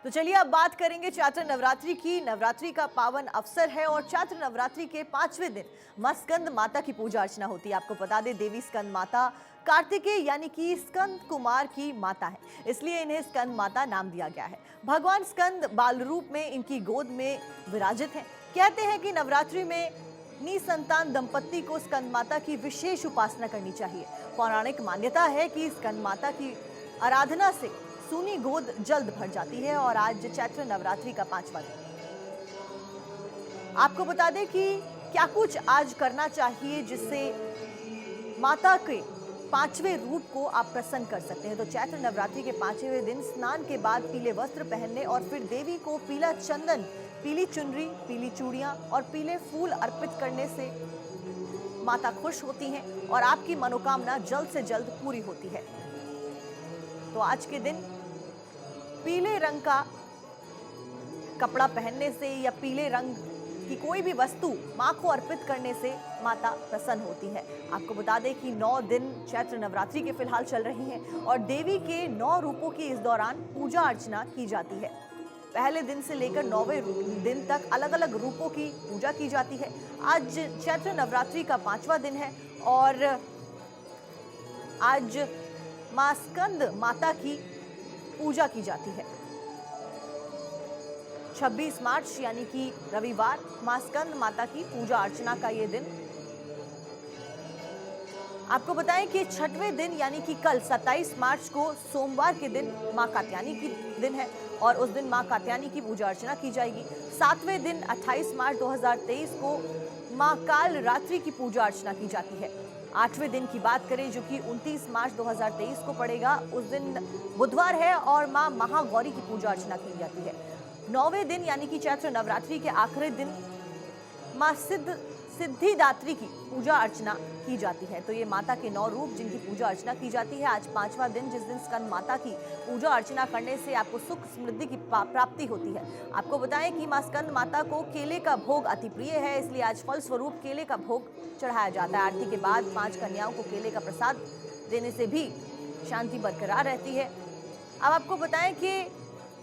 तो चलिए अब बात करेंगे चैत्र नवरात्रि की। नवरात्रि का पावन अवसर है और चैत्र नवरात्रि के 5वें दिन मां स्कंद माता की पूजा अर्चना होती है। आपको बता दें, देवी स्कंद माता कार्तिकेय यानी कि स्कंद कुमार की माता है, इसलिए इन्हें स्कंद माता नाम दिया गया है। भगवान स्कंद बाल रूप में इनकी गोद में विराजित हैं। कहते हैं कि नवरात्रि में निसंतान दंपत्ति को स्कंद माता की विशेष उपासना करनी चाहिए। पौराणिक मान्यता है कि स्कंद माता की आराधना से सूनी गोद जल्द भर जाती है और आज चैत्र नवरात्रि का 5वां दिन। आपको बता दें कि क्या कुछ आज करना चाहिए जिससे माता के 5वें रूप को आप प्रसन्न कर सकते हैं। तो चैत्र नवरात्रि के 5वें दिन स्नान के बाद पीले वस्त्र पहनने और फिर देवी को पीला चंदन, पीली चुनरी, पीली चूड़ियां और पीले फूल अर्पित करने से माता खुश होती हैं और आपकी मनोकामना जल्द से जल्द पूरी होती है। तो आज के दिन पीले रंग का कपड़ा पहनने से या पीले रंग की कोई भी वस्तु मां को अर्पित करने से माता प्रसन्न होती है। आपको बता दें कि 9 दिन चैत्र नवरात्रि के फिलहाल चल रही हैं और देवी के 9 रूपों की इस दौरान पूजा अर्चना की जाती है। पहले दिन से लेकर 9वें दिन तक अलग अलग रूपों की पूजा की जाती है। आज चैत्र नवरात्रि का 5वां दिन है और आज मां स्कंद माता की पूजा की जाती है। 26 मार्च यानी कि रविवार मां स्कंद माता की पूजा अर्चना का ये दिन। आपको बताएं कि 6वें दिन यानी कि कल 27 मार्च को सोमवार के दिन मां कात्यायनी की दिन है और उस दिन मां कात्यायनी की पूजा अर्चना की जाएगी। 7वें दिन 28 मार्च 2023 को मां काल रात्रि की पूजा अर्चना की जाती है। 8वें दिन की बात करें जो कि 29 मार्च 2023 को पड़ेगा, उस दिन बुधवार है और मां महागौरी की पूजा अर्चना की जाती है। 9वें दिन यानी कि चैत्र नवरात्रि के आखिरी दिन मां सिद्धिदात्री की पूजा अर्चना की जाती है। तो ये माता के 9 रूप जिनकी पूजा अर्चना की जाती है। आज 5वां दिन जिस दिन स्कंद माता की पूजा अर्चना करने से आपको सुख समृद्धि की प्राप्ति होती है। आपको बताएं कि मां स्कंद माता को केले का भोग अति प्रिय है, इसलिए आज फल स्वरूप केले का भोग चढ़ाया जाता है। आरती के बाद 5 कन्याओं को केले का प्रसाद देने से भी शांति बरकरार रहती है। अब आपको बताएं कि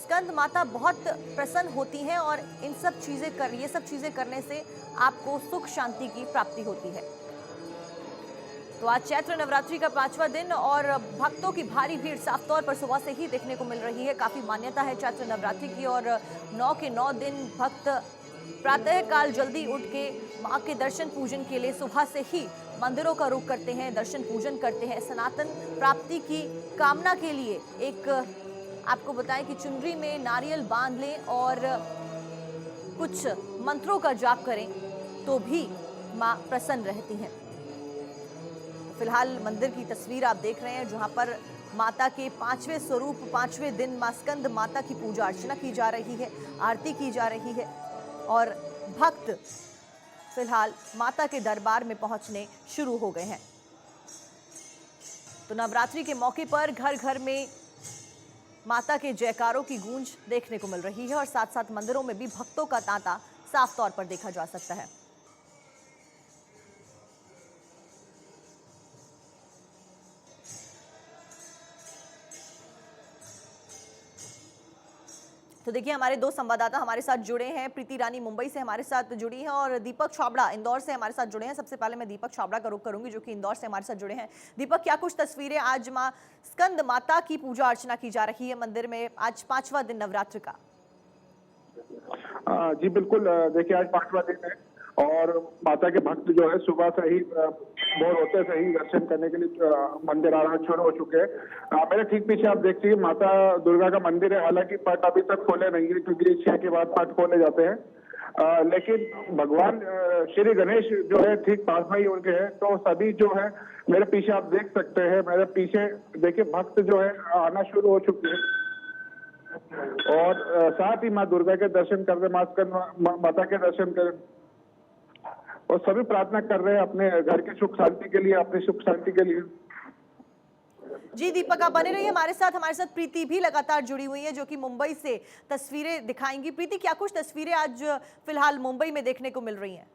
स्कंद माता बहुत प्रसन्न होती हैं और ये सब चीजें करने से आपको सुख शांति की प्राप्ति होती है। तो आज चैत्र नवरात्रि का 5वां दिन और भक्तों की भारी भीड़ साफ तौर पर सुबह से ही देखने को मिल रही है। काफी मान्यता है चैत्र नवरात्रि की और 9 के 9 दिन भक्त प्रातः काल जल्दी उठ के मां के दर्शन पूजन के लिए सुबह से ही मंदिरों का रुख करते हैं, दर्शन पूजन करते हैं। सनातन प्राप्ति की कामना के लिए एक आपको बताएं कि चुनरी में नारियल बांध लें और कुछ मंत्रों का जाप करें तो भी मां प्रसन्न रहती हैं। फिलहाल मंदिर की तस्वीर आप देख रहे हैं जहां पर माता के 5वें स्वरूप 5वें दिन मां स्कंद माता की पूजा अर्चना की जा रही है, आरती की जा रही है और भक्त फिलहाल माता के दरबार में पहुंचने शुरू हो गए हैं। तो नवरात्रि के मौके पर घर घर में माता के जयकारों की गूंज देखने को मिल रही है और साथ साथ मंदिरों में भी भक्तों का तांता साफ तौर पर देखा जा सकता है। तो देखिए, हमारे 2 संवाददाता हमारे साथ जुड़े हैं। प्रीति रानी मुंबई से हमारे साथ जुड़ी हैं और दीपक छाबड़ा इंदौर से हमारे साथ जुड़े हैं। सबसे पहले मैं दीपक छाबड़ा का रुख करूंगी जो कि इंदौर से हमारे साथ जुड़े हैं। दीपक, क्या कुछ तस्वीरें, आज मां स्कंद माता की पूजा अर्चना की जा रही है मंदिर में, आज 5वां दिन नवरात्र का। जी बिल्कुल, देखिए आज 5वां दिन है और माता के भक्त जो है सुबह से ही भोर होते से ही दर्शन करने के लिए मंदिर आना शुरू हो चुके हैं। मेरे ठीक पीछे आप देखते हैं माता दुर्गा का मंदिर है, हालांकि पट अभी तक खोले नहीं है क्योंकि 6 के बाद पट खोले जाते हैं। लेकिन भगवान श्री गणेश जो है ठीक पास में ही उनके हैं, तो सभी जो है मेरे पीछे आप देख सकते हैं, मेरे पीछे देखिए भक्त जो है आना शुरू हो चुके हैं और साथ ही माँ दुर्गा के दर्शन कर रहे, माता के दर्शन कर और सभी प्रार्थना कर रहे हैं अपने घर की सुख शांति के लिए, अपनी सुख शांति के लिए। जी दीपक, आप बने रहिए हमारे साथ प्रीति भी लगातार जुड़ी हुई है जो कि मुंबई से तस्वीरें दिखाएंगी। प्रीति, क्या कुछ तस्वीरें आज फिलहाल मुंबई में देखने को मिल रही हैं?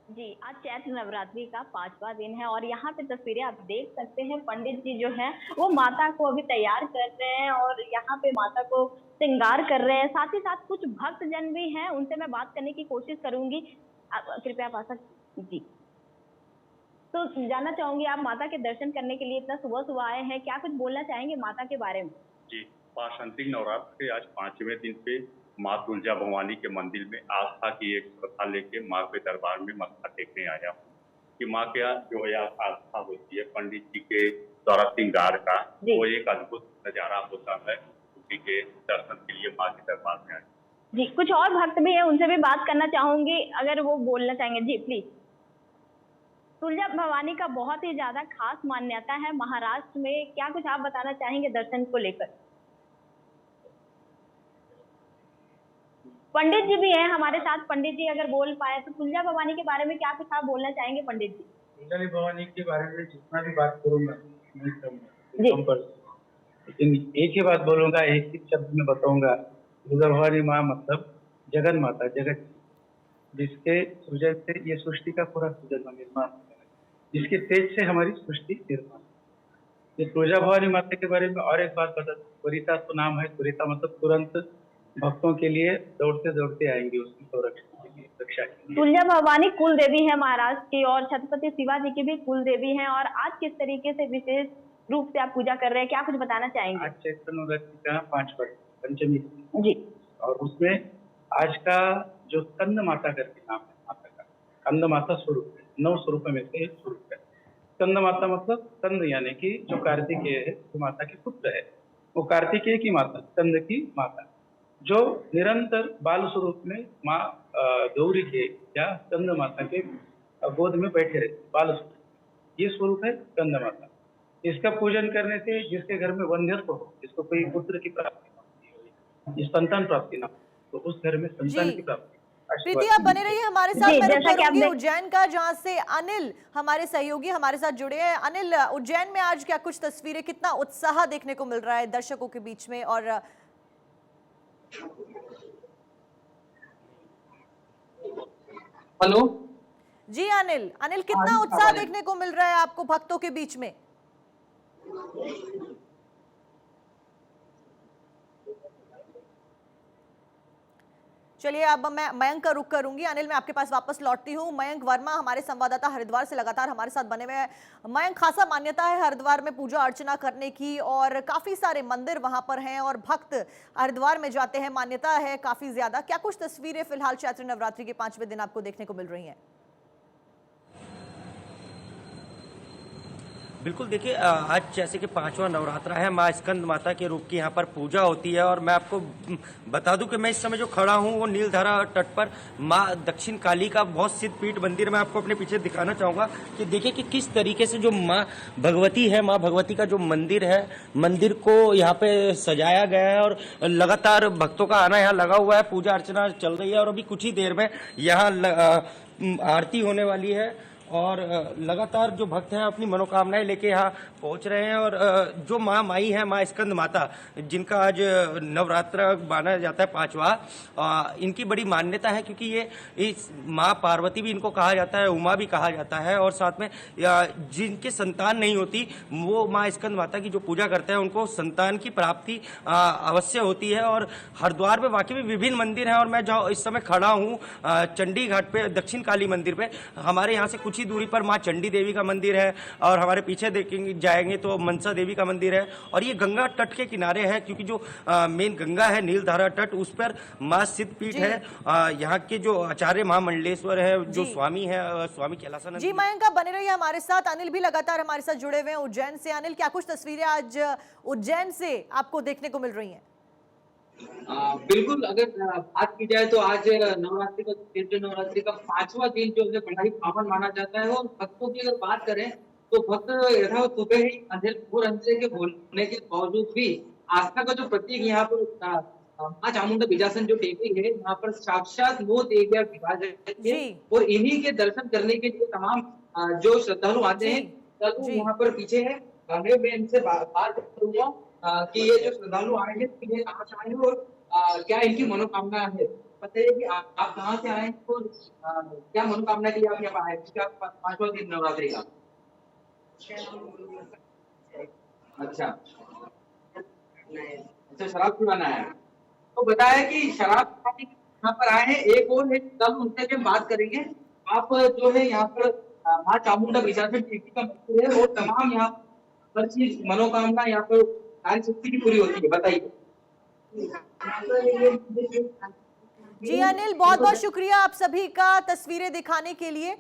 जी, आज चैत्र नवरात्रि का 5वां दिन है और यहाँ पे तस्वीरें आप देख सकते हैं। पंडित जी जो है वो माता को अभी तैयार कर रहे हैं और यहाँ पे माता को श्रृंगार कर रहे हैं। साथ ही साथ कुछ भक्तजन भी हैं, उनसे मैं बात करने की कोशिश करूंगी। कृपया आप आ सकते जी। तो जानना चाहूंगी, आप माता के दर्शन करने के लिए इतना सुबह सुबह आए हैं, क्या कुछ बोलना चाहेंगे माता के बारे में? जी, वासंतिक नवरात्र के आज 5वें दिन पे माँ तुलजा भवानी के मंदिर में आस्था की एक श्रद्धा लेके माँ के दरबार में मत्था टेकने आया हूँ कि माँ के यहाँ जो है आस्था होती है पंडित जी के द्वारा श्रृंगार का, जी। वो एक अद्भुत नजारा होता है। उसी के दर्शन के लिए माँ के दरबार में आए। जी, कुछ और भक्त भी हैं, उनसे भी बात करना चाहूंगी, अगर वो बोलना चाहेंगे। जी प्लीज। तुलजा भवानी का बहुत ही ज्यादा खास मान्यता है महाराष्ट्र में, क्या कुछ आप बताना चाहेंगे दर्शन को लेकर? पंडित जी भी हैं हमारे साथ, पंडित जी अगर बोल पाए तो तुलजा भवानी के बारे में क्या कुछ आप बोलना चाहेंगे पंडित जी? तुलजा भवानी के बारे में जितना भी बात करूंगा नहीं जी। कम पर, लेकिन एक ही बात बोलूंगा, एक ही शब्द में बताऊंगा। तुलजा भवानी माँ मतलब जगन माता, जगत जिसके सृजन से ये सृष्टि का पूरा सृजन निर्माण, जिसके तेज से हमारी सृष्टि निर्माण। ये तुलजा भवानी माता के बारे में और एक बात बता, त्वरिता तो नाम है, त्वरिता मतलब तुरंत भक्तों के लिए दौड़ते दौड़ते आएंगे उसकी संरक्षण के लिए, रक्षा के लिए। तुलजा भवानी कुल देवी है महाराष्ट्र की और छत्रपति शिवाजी की भी कुल देवी हैं, और आज किस तरीके से विशेष रूप से आप पूजा कर रहे हैं, क्या कुछ बताना चाहेंगे? आज चैत्र नवरात्रि का 5वां पंचमी जी। और उसमें आज का जो स्कंद माता करके नाम है माता का, स्कंद माता स्वरूप है, 9 स्वरूप में से एक स्वरूप है। स्कंद माता मतलब स्कंद यानी कि जो कार्तिकेय है, जो माता के पुत्र है, वो कार्तिकेय की माता, स्कंद की माता, जो निरंतर बाल स्वरूप में माँ गौरी के या स्कंद माता के गोद में बैठे रहते, बाल स्वरूप, ये स्वरूप है स्कंद माता। इसका पूजन करने से जिसके घर में वंध्यत्व हो, जिसको कोई पुत्र की प्राप्ति हो, संतान प्राप्ति ना हो, तो उस घर में संतान की प्राप्ति। प्रीति, आप बने रहिए हमारे साथ। जी, मैं जैसा कि करूंगी आपने उज्जैन का, जहां से अनिल हमारे सहयोगी हमारे साथ जुड़े हैं। अनिल, उज्जैन में आज क्या कुछ तस्वीरें, कितना उत्साह देखने को मिल रहा है दर्शकों के बीच में? और हेलो जी अनिल, कितना उत्साह देखने को मिल रहा है आपको भक्तों के बीच में? चलिए, अब मैं मयंक का रुख करूंगी। अनिल, मैं आपके पास वापस लौटती हूँ। मयंक वर्मा हमारे संवाददाता हरिद्वार से लगातार हमारे साथ बने हुए हैं। मयंक, खासा मान्यता है हरिद्वार में पूजा अर्चना करने की और काफी सारे मंदिर वहां पर हैं और भक्त हरिद्वार में जाते हैं, मान्यता है काफी ज्यादा। क्या कुछ तस्वीरें फिलहाल चैत्र नवरात्रि के 5वें दिन आपको देखने को मिल रही हैं? बिल्कुल, देखिए आज जैसे कि 5वां नवरात्रा है, माँ स्कंद माता के रूप की यहाँ पर पूजा होती है। और मैं आपको बता दूं कि मैं इस समय जो खड़ा हूँ वो नीलधारा तट पर माँ दक्षिण काली का बहुत सिद्ध पीठ मंदिर मैं आपको अपने पीछे दिखाना चाहूंगा कि देखिए कि किस तरीके से जो माँ भगवती है, माँ भगवती का जो मंदिर है, मंदिर को यहाँ पे सजाया गया है और लगातार भक्तों का आना यहाँ लगा हुआ है। पूजा अर्चना चल रही है और अभी कुछ ही देर में यहाँ आरती होने वाली है और लगातार जो भक्त हैं अपनी मनोकामनाएं लेके यहाँ पहुंच रहे हैं। और जो माँ माई है, माँ स्कंद माता, जिनका आज नवरात्र माना जाता है 5वां, इनकी बड़ी मान्यता है क्योंकि ये इस माँ पार्वती भी इनको कहा जाता है, उमा भी कहा जाता है। और साथ में जिनके संतान नहीं होती वो माँ स्कंद माता की जो पूजा करते हैं उनको संतान की प्राप्ति अवश्य होती है। और हरिद्वार में वाकई में विभिन्न मंदिर हैं और मैं जहाँ इस समय खड़ा हूँ चंडी घाट पे, दक्षिण काली मंदिर पे, हमारे यहाँ से कुछ ही दूरी पर माँ चंडी देवी का मंदिर है और हमारे पीछे देखेंगे जाएंगे तो मनसा देवी का मंदिर है। और ये गंगा तट के किनारे है क्योंकि जो मेन गंगा है नीलधारा तट, उस पर माँ सिद्ध पीठ है। यहाँ के जो आचार्य महामंडलेश्वर है, जो स्वामी है, स्वामी कैलासानंद जी। मयंक, आप बने रहिए हमारे साथ। अनिल भी लगातार हमारे साथ जुड़े हुए हैं उज्जैन से। अनिल, क्या कुछ तस्वीरें आज उज्जैन से आपको देखने को मिल रही हैं? बिल्कुल, अगर बात की जाए तो आज नवरात्रि का, चैत्र नवरात्रि का 5वां दिन जो है बड़ा ही पावन माना जाता है। और भक्तों की अगर बात करें तो भक्त यथावत सुबह ही अंधेरे के बोलने के बावजूद भी आस्था का जो प्रतीक यहाँ पर माँ चामुंडा बीजासन जो टेकरी है, यहाँ पर साक्षात 9 देवियां विराजमान है और इन्हीं के दर्शन करने के लिए तमाम जो श्रद्धालु आते हैं, श्रद्धालु यहाँ पर पीछे है। मैं इनसे बात करूंगा कि ये जो श्रद्धालु आए हैं ये कहाँ से आए हैं और क्या इनकी मनोकामना है। बताइए कि आप कहाँ से आए हैं और क्या मनोकामना के लिए आप यहाँ आए हैं? क्योंकि आप 5वां दिन नवरात्रि का। अच्छा अच्छा, शराब पिलाना है। तो बताया कि शराब पिलाने के लिए यहाँ पर आए हैं। एक और है, कल उनसे भी हम बात करेंगे। आप जो है यहाँ पर माँ चामुंडा विसर्जन देवी का मंदिर है और तमाम यहाँ हर चीज मनोकामना यहाँ पर सारी शक्ति की पूरी होती है। बताइए। जी अनिल, बहुत बहुत शुक्रिया आप सभी का तस्वीरें दिखाने के लिए।